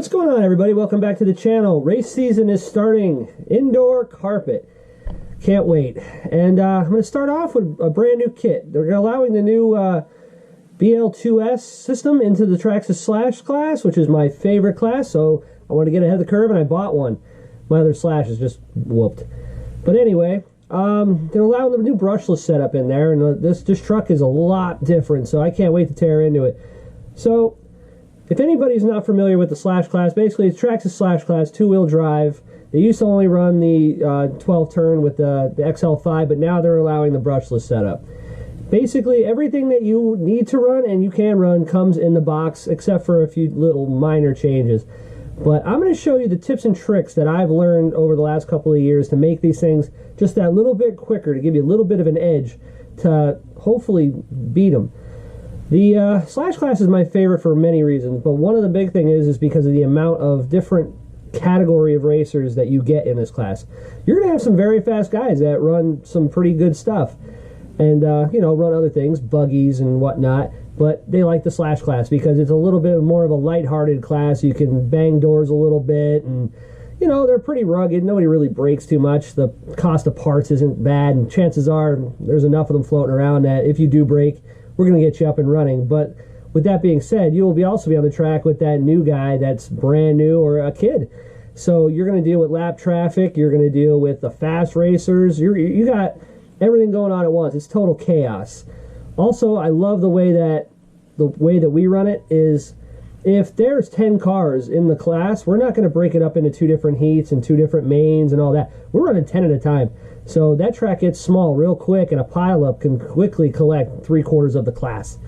What's going on, everybody? Welcome back to the channel. Race season is starting. Indoor carpet. Can't wait. And I'm going to start off with a brand new kit. They're allowing the new BL2S system into the Traxxas Slash class, which is my favorite class, so I wanted to get ahead of the curve and I bought one. My other Slash is just whooped. But anyway, they're allowing the new brushless setup in there, and this truck is a lot different, so I can't wait to tear into it. So, if anybody's not familiar with the Slash class, basically it's Traxxas Slash class, two-wheel drive. They used to only run the 12-turn with the XL5, but now they're allowing the brushless setup. Basically, everything that you need to run and you can run comes in the box, except for a few little minor changes. But I'm going to show you the tips and tricks that I've learned over the last couple of years to make these things just that little bit quicker, to give you a little bit of an edge to hopefully beat them. The Slash class is my favorite for many reasons, but one of the big thing is because of the amount of different category of racers that you get in this class. You're going to have some very fast guys that run some pretty good stuff and, you know, run other things, buggies and whatnot, but they like the Slash class because it's a little bit more of a lighthearted class. You can bang doors a little bit and, you know, they're pretty rugged. Nobody really breaks too much. The cost of parts isn't bad, and chances are there's enough of them floating around that if you do break, we're going to get you up and running. But with that being said, you will also be on the track with that new guy that's brand new or a kid. So you're going to deal with lap traffic. You're going to deal with the fast racers. You got everything going on at once. It's total chaos. Also, I love the way that we run it is if there's 10 cars in the class, we're not going to break it up into 2 different heats and 2 different mains and all that. We're running 10 at a time. So that track gets small real quick, and a pileup can quickly collect 3/4 of the class.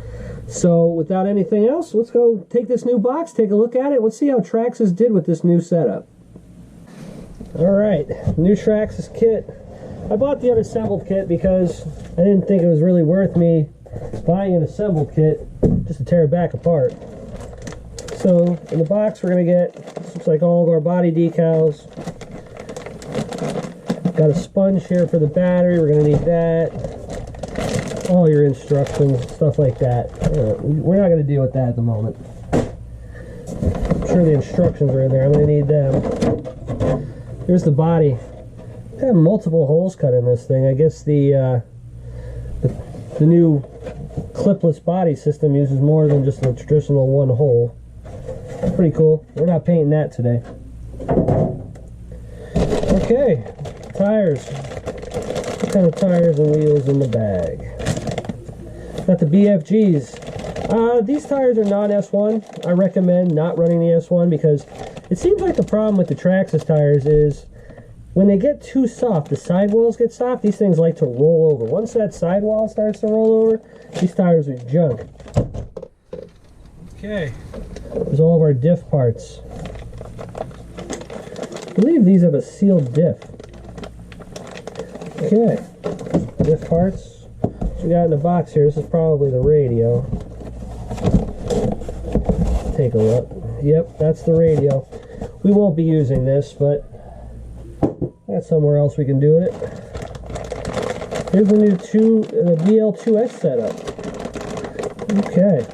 So without anything else, let's go take this new box, take a look at it. Let's see how Traxxas did with this new setup. Alright, new Traxxas kit. I bought the unassembled kit because I didn't think it was really worth me buying an assembled kit just to tear it back apart. So in the box we're going to get, looks like all of our body decals. Got a sponge here for the battery, we're going to need that. All your instructions, stuff like that. We're not going to deal with that at the moment. I'm sure the instructions are in there, I'm going to need them. Here's the body. I have multiple holes cut in this thing. I guess the new clipless body system uses more than just a traditional one hole. Pretty cool. We're not painting that today. Okay. Tires. What kind of tires and wheels in the bag? Got the BFGs. These tires are non-S1. I recommend not running the S1 because it seems like the problem with the Traxxas tires is when they get too soft, the sidewalls get soft, these things like to roll over. Once that sidewall starts to roll over, these tires are junk. Okay, there's all of our diff parts. I believe these have a sealed diff. Okay, diff parts. What we got in the box here, this is probably the radio. Take a look. Yep, that's the radio. We won't be using this, but that's somewhere else we can do it. Here's the new the BL2S setup. Okay.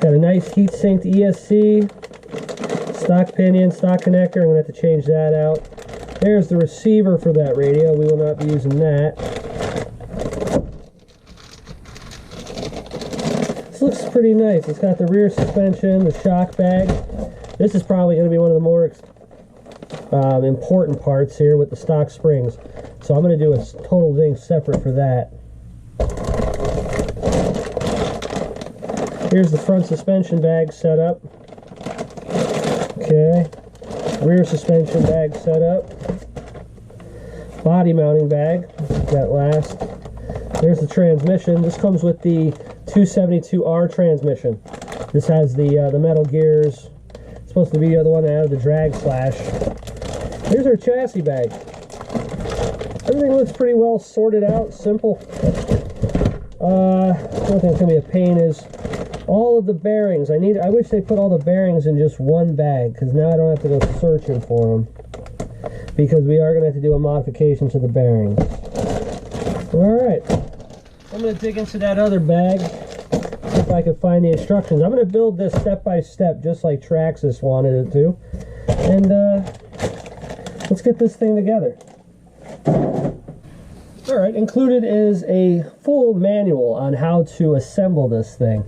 Got a nice heat sinked ESC, stock pinion, stock connector. I'm going to have to change that out. There's the receiver for that radio. We will not be using that. This looks pretty nice. It's got the rear suspension, the shock bag. This is probably going to be one of the more important parts here with the stock springs. So I'm going to do a total thing separate for that. Here's the front suspension bag set up. Okay. Rear suspension bag set up. Body mounting bag. That last. There's the transmission. This comes with the 272R transmission. This has the metal gears. It's supposed to be the one that added the drag slash. Here's our chassis bag. Everything looks pretty well sorted out, simple. One thing that's going to be a pain is all of the bearings. I wish they put all the bearings in just one bag, because now I don't have to go searching for them. Because we are going to have to do a modification to the bearings. Alright. I'm going to dig into that other bag. if I could find the instructions. I'm going to build this step by step just like Traxxas wanted it to. And let's get this thing together. Alright, included is a full manual on how to assemble this thing.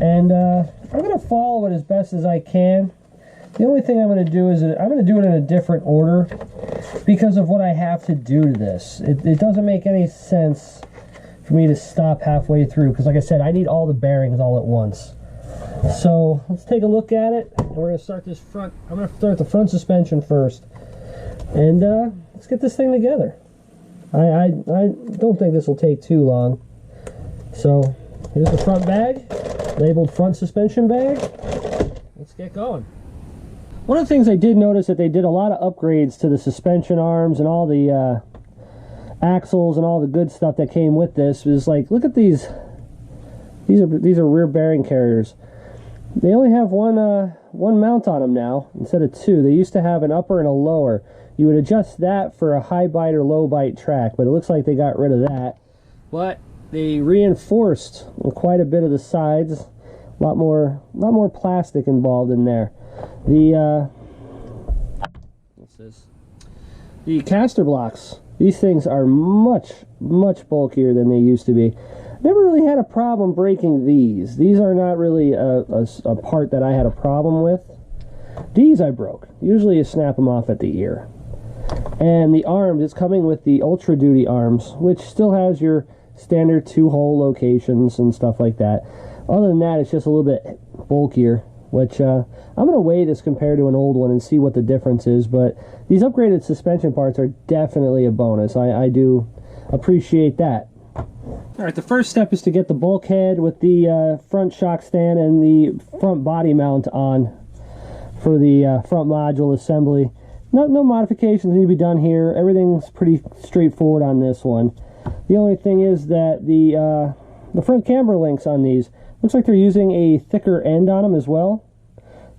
And I'm going to follow it as best as I can. The only thing I'm going to do is I'm going to do it in a different order because of what I have to do to this. It doesn't make any sense for me to stop halfway through because, like I said, I need all the bearings all at once. So let's take a look at it. And we're going to start this front. I'm going to start the front suspension first. And let's get this thing together. I don't think this will take too long. So here's the front bag, labeled front suspension bag. Let's get going. One of the things I did notice that they did a lot of upgrades to the suspension arms and all the axles and all the good stuff that came with this. Was like, look at these. These are rear bearing carriers. They only have one mount on them now instead of two. They used to have an upper and a lower. You would adjust that for a high bite or low bite track, but it looks like they got rid of that. But they reinforced quite a bit of the sides. A lot more plastic involved in there. The what's this? The caster blocks. These things are much bulkier than they used to be. Never really had a problem breaking these. These are not really a part that I had a problem with. These I broke. Usually you snap them off at the ear. And the arms, it's coming with the Ultra Duty arms, which still has your standard 2-hole locations and stuff like that. Other than that, it's just a little bit bulkier, which I'm going to weigh this compared to an old one and see what the difference is. But these upgraded suspension parts are definitely a bonus. I do appreciate that. Alright, the first step is to get the bulkhead with the front shock stand and the front body mount on for the front module assembly. No modifications need to be done here. Everything's pretty straightforward on this one. The only thing is that the front camber links on these, looks like they're using a thicker end on them as well.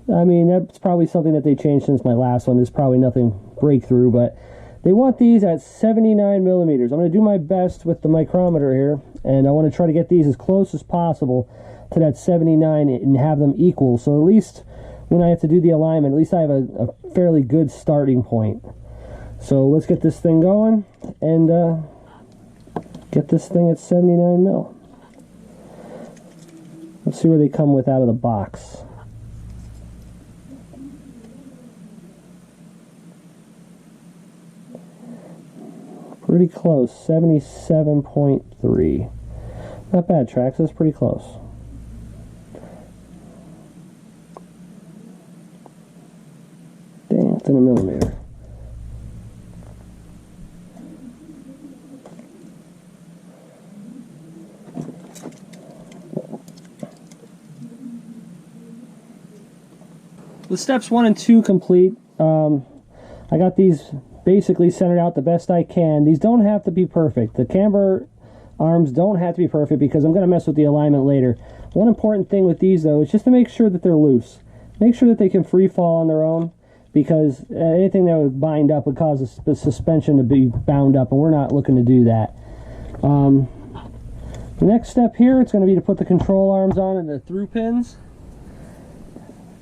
I mean, that's probably something that they changed since my last one. There's probably nothing breakthrough, but they want these at 79 millimeters. I'm going to do my best with the micrometer here, and I want to try to get these as close as possible to that 79 and have them equal. So at least when I have to do the alignment, at least I have a fairly good starting point. So let's get this thing going and get this thing at 79 mil. Let's see where they come with out of the box. Pretty close, 77.3. Not bad, Traxxas, that's pretty close. Dang, it's in a millimeter. With steps 1 and 2 complete, I got these basically centered out the best I can. These don't have to be perfect. The camber arms don't have to be perfect because I'm going to mess with the alignment later. One important thing with these though is just to make sure that they're loose. Make sure that they can free fall on their own, because anything that would bind up would cause the suspension to be bound up, and we're not looking to do that. The next step here, it's going to be to put the control arms on and the through pins.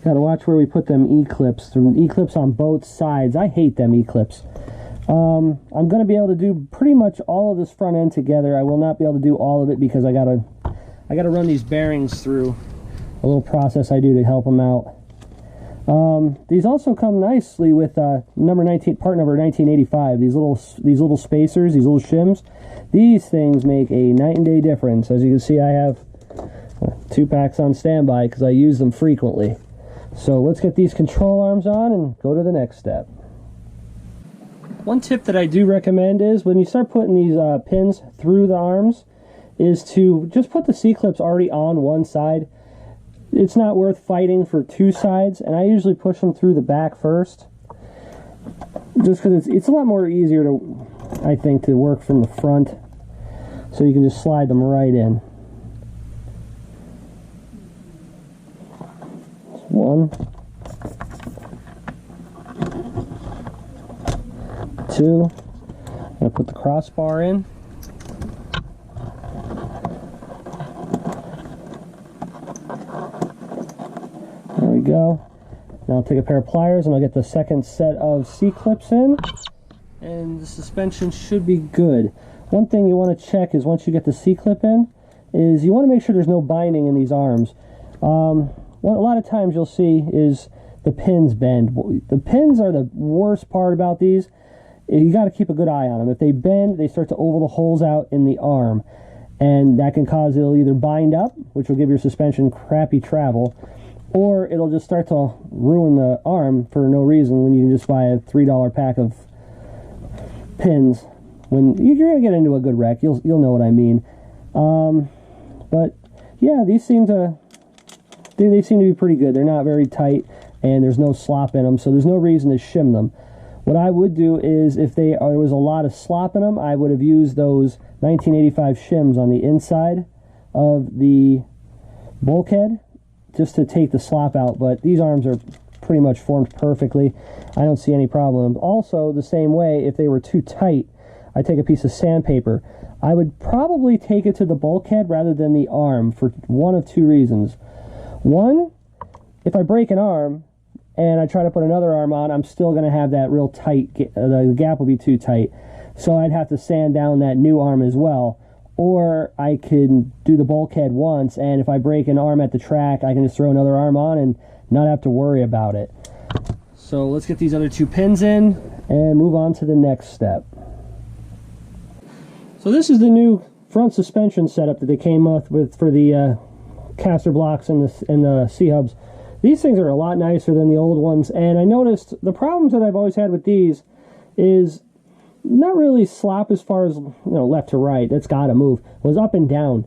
Got to watch where we put them E-clips. E-clips on both sides. I hate them E-clips. I'm going to be able to do pretty much all of this front end together. I will not be able to do all of it because I got to run these bearings through a little process I do to help them out. These also come nicely with part number 1985. These little spacers, these little shims. These things make a night and day difference. As you can see, I have 2 packs on standby because I use them frequently. So let's get these control arms on and go to the next step. One tip that I do recommend is when you start putting these pins through the arms is to just put the C-clips already on one side. It's not worth fighting for 2 sides, and I usually push them through the back first, just because it's a lot more easier to, I think, to work from the front, so you can just slide them right in. 1, 2. I'm going to put the crossbar in. go. Now I'll take a pair of pliers and I'll get the second set of C-clips in, and the suspension should be good. One thing you want to check is once you get the C-clip in, is you want to make sure there's no binding in these arms. What a lot of times you'll see is the pins bend. The pins are the worst part about these. You got to keep a good eye on them. If they bend, they start to oval the holes out in the arm, and that can cause it'll either bind up, which will give your suspension crappy travel, or it'll just start to ruin the arm for no reason when you can just buy a $3 pack of pins. When you're gonna get into a good wreck, you'll know what I mean. But yeah, these seem to be pretty good. They're not very tight, and there's no slop in them, so there's no reason to shim them. What I would do is, if there was a lot of slop in them, I would have used those 1985 shims on the inside of the bulkhead just to take the slop out. But these arms are pretty much formed perfectly. I don't see any problem. Also, the same way, if they were too tight, I take a piece of sandpaper. I would probably take it to the bulkhead rather than the arm for one of two reasons. One, if I break an arm and I try to put another arm on, I'm still going to have that real tight, the gap will be too tight. So I'd have to sand down that new arm as well. Or I can do the bulkhead once, and if I break an arm at the track, I can just throw another arm on and not have to worry about it. So let's get these other two pins in and move on to the next step. So this is the new front suspension setup that they came up with for the caster blocks and the C-hubs. These things are a lot nicer than the old ones, and I noticed the problems that I've always had with these is not really slop as far as, left to right. That's got to move. It was up and down,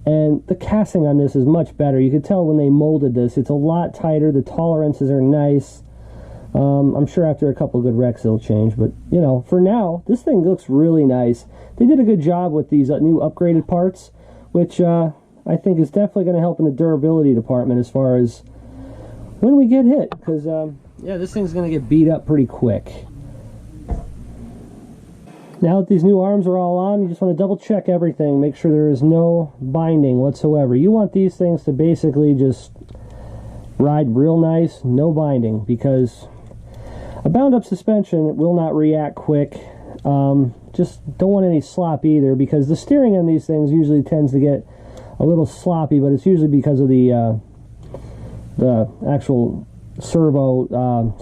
and the casting on this is much better. You could tell when they molded this, it's a lot tighter. The tolerances are nice. I'm sure after a couple of good wrecks it'll change, but for now, this thing looks really nice. They did a good job with these new upgraded parts, which I think is definitely going to help in the durability department as far as when we get hit, because yeah, this thing's going to get beat up pretty quick. Now that these new arms are all on, you just want to double check everything, make sure there is no binding whatsoever. You want these things to basically just ride real nice, no binding, because a bound up suspension will not react quick. Just don't want any slop either, because the steering on these things usually tends to get a little sloppy, but it's usually because of the actual servo,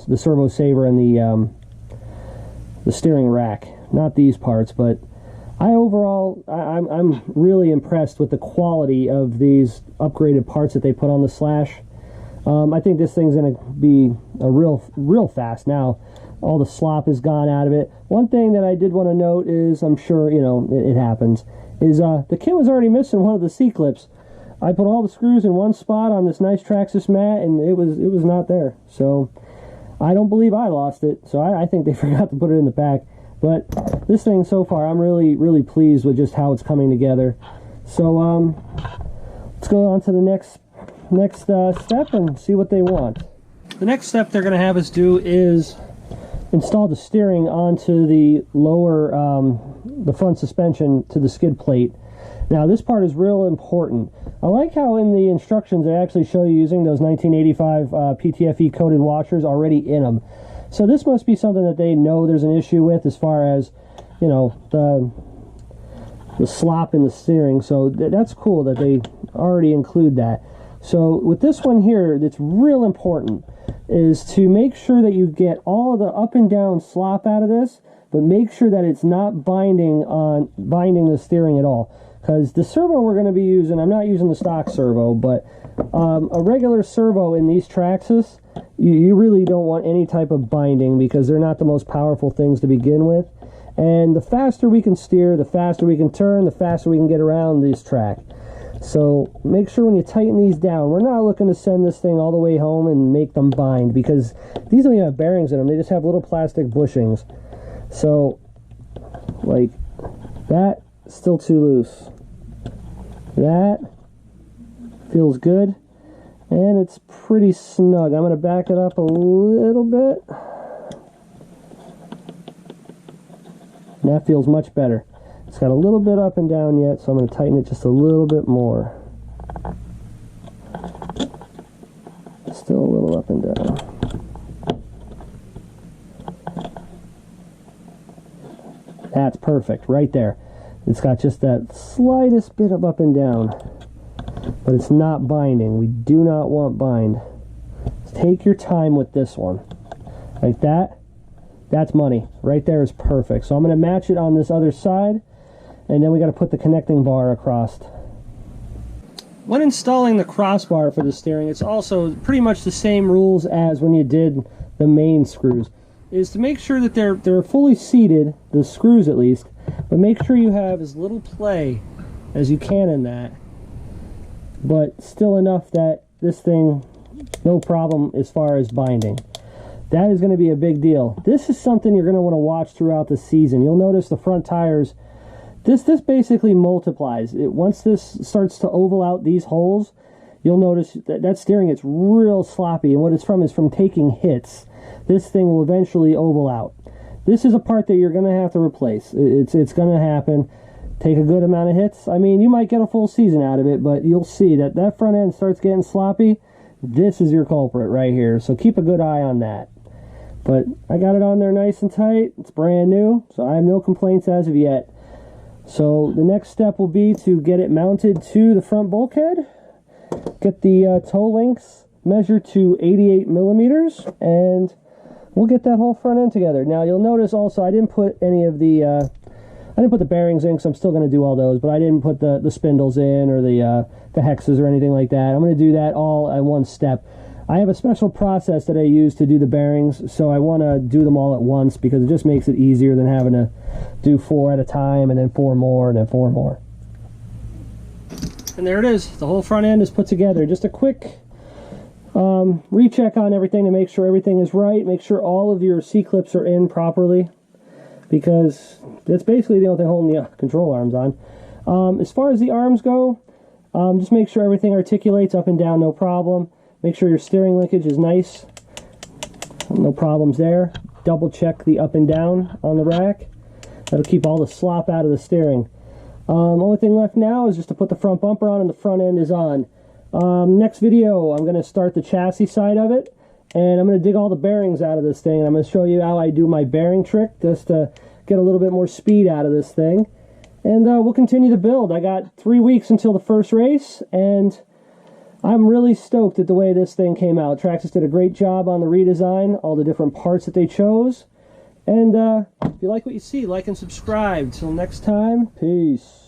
the servo saver and the steering rack, not these parts. But I'm really impressed with the quality of these upgraded parts that they put on the Slash. I think this thing's going to be a real fast now. All the slop is gone out of it. One thing that I did want to note is, I'm sure it happens, is the kit was already missing one of the C-clips. I put all the screws in one spot on this nice Traxxas mat, and it was not there. So I don't believe I lost it. So I think they forgot to put it in the pack. But this thing so far, I'm really pleased with just how it's coming together. So let's go on to the next step and see what they want. The next step they're going to have us do is install the steering onto the lower, the front suspension to the skid plate. Now this part is real important. I like how in the instructions they actually show you using those 1985 PTFE coated washers already in them. So this must be something that they know there's an issue with as far as, the slop in the steering. So that's cool that they already include that. So with this one here, that's real important, is to make sure that you get all of the up and down slop out of this, but make sure that it's not binding the steering at all. Because the servo we're going to be using, I'm not using the stock servo, but a regular servo in these Traxxas, you really don't want any type of binding, because they're not the most powerful things to begin with. And the faster we can steer, the faster we can turn, the faster we can get around this track. So make sure when you tighten these down, we're not looking to send this thing all the way home and make them bind, because these don't even have bearings in them. They just have little plastic bushings. So, like, that is still too loose. That feels good, and it's pretty snug. I'm going to back it up a little bit. And that feels much better. It's got a little bit up and down yet, so I'm going to tighten it just a little bit more. Still a little little up and down. That's perfect, right there. It's got just that slightest bit of up and down, but it's not binding. We do not want bind. Take your time with this one. Like that, that's money. Right there is perfect. So I'm going to match it on this other side, and then we got to put the connecting bar across. When installing the crossbar for the steering, it's also pretty much the same rules as when you did the main screws. Is to make sure that they're fully seated, the screws at least, but make sure you have as little play as you can in that, but still enough that this thing, no problem as far as binding. That is going to be a big deal. This is something you're going to want to watch throughout the season. You'll notice the front tires, this basically multiplies. Once this starts to oval out these holes, you'll notice that steering gets real sloppy, and what it's from is from taking hits. This thing will eventually oval out. This is a part that you're going to have to replace. It's going to happen. Take a good amount of hits. I mean, you might get a full season out of it, but you'll see that that front end starts getting sloppy. This is your culprit right here, so keep a good eye on that. But I got it on there nice and tight. It's brand new, so I have no complaints as of yet. So the next step will be to get it mounted to the front bulkhead, get the toe links measured to 88 millimeters, and we'll get that whole front end together. Now you'll notice also I didn't put any of the I didn't put the bearings in, because I'm still going to do all those, but I didn't put the spindles in or the hexes or anything like that. I'm going to do that all at one step. I have a special process that I use to do the bearings, so I want to do them all at once because it just makes it easier than having to do 4 at a time and then 4 more and then 4 more. And there it is. The whole front end is put together. Just a quick recheck on everything to make sure everything is right. Make sure all of your C-clips are in properly, because that's basically the only thing holding the control arms on. As far as the arms go, just make sure everything articulates up and down, no problem. Make sure your steering linkage is nice. No problems there. Double check the up and down on the rack. That'll keep all the slop out of the steering. Only thing left now is just to put the front bumper on, and the front end is on. Next video, I'm going to start the chassis side of it, and I'm going to dig all the bearings out of this thing, and I'm going to show you how I do my bearing trick just to get a little bit more speed out of this thing. And we'll continue the build. I got 3 weeks until the first race, and I'm really stoked at the way this thing came out. Traxxas did a great job on the redesign, all the different parts that they chose. And if you like what you see, like and subscribe. Till next time, peace.